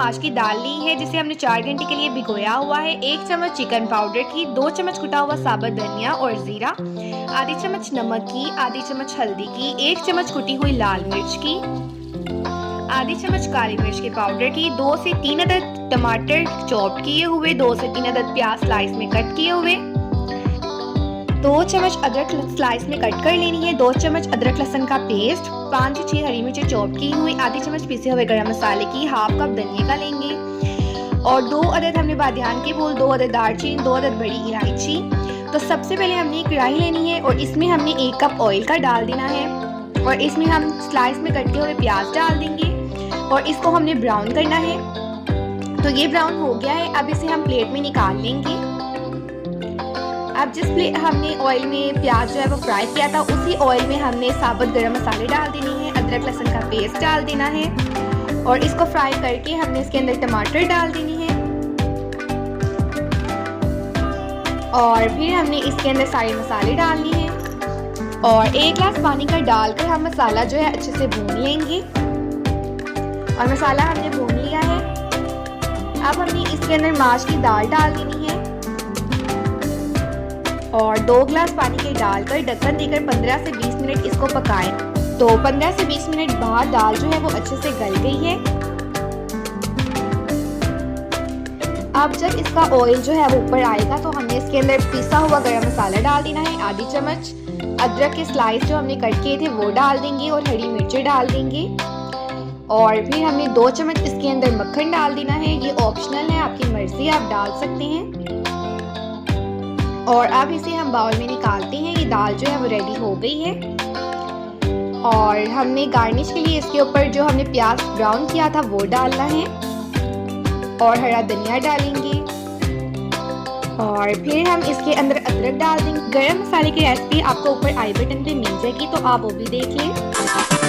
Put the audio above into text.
माश की दाल ली है जिसे हमने 4 घंटे के लिए भिगोया हुआ है। 1 चम्मच चिकन पाउडर की, 2 चम्मच कुटा हुआ साबुत धनिया और जीरा, आधी चम्मच नमक की, आधी चम्मच हल्दी की, 1 चम्मच कुटी हुई लाल मिर्च की, आधी चम्मच काली मिर्च के पाउडर की, 2 से 3 अदद टमाटर चॉप किए हुए, 2 से 3 अदद प्याज स्लाइस में कट किए हुए, 2 चम्मच अदरक स्लाइस में कट कर लेनी है, 2 चम्मच अदरक लहसुन का पेस्ट, 5 से 6 हरी मिर्चें चॉप की हुई, आधी चम्मच पिसे हुए गरम मसाले की, हाफ कप धनिया का लेंगे और 2 अदद हमने बादियान के फूल, 2 अदद दालचीनी, 2 अदद बड़ी इलायची। तो सबसे पहले हमने एक कढ़ाई लेनी है और इसमें हमने 1 कप ऑयल का डाल देना है और इसमें हम स्लाइस में कटे हुए प्याज डाल देंगे और इसको हमने ब्राउन करना है। तो ये ब्राउन हो गया है, अब इसे हम प्लेट में निकाल लेंगे। अब जिस प्लेट हमने ऑयल में प्याज जो है वो फ्राई किया था उसी ऑयल में हमने साबुत गरम मसाले डाल देने हैं, अदरक लहसुन का पेस्ट डाल देना है और इसको फ्राई करके हमने इसके अंदर टमाटर डाल देने हैं और फिर हमने इसके अंदर सारे मसाले डालने हैं और 1 गिलास पानी का डालकर हम मसाला जो है अच्छे से भून लेंगे और मसाला हमने भून लिया है। अब हमने इसके अंदर माश की दाल डाल देनी है और 2 गिलास पानी के डालकर ढक्कन देकर 15 से 20 मिनट इसको पकाएं। तो 15 से 20 मिनट बाद दाल जो है वो अच्छे से गल गई है। अब जब इसका ऑयल जो है वो ऊपर आएगा तो हमने इसके अंदर पिसा हुआ गरम मसाला डाल देना है, आधी चम्मच अदरक के स्लाइस जो हमने कट किए थे वो डाल देंगे और हरी मिर्चें डाल देंगे और फिर हमने 2 चम्मच इसके अंदर मक्खन डाल देना है। ये ऑप्शनल है, आपकी मर्जी, आप डाल सकते हैं। और अब इसे हम बाउल में निकालते हैं। ये दाल जो है वो रेडी हो गई है और हमने गार्निश के लिए इसके ऊपर जो हमने प्याज ब्राउन किया था वो डालना है और हरा धनिया डालेंगे और फिर हम इसके अंदर अदरक डाल देंगे। गरम मसाले की रेसिपी आपको ऊपर आई बटन पे मिल जाएगी, तो आप वो भी देख लें।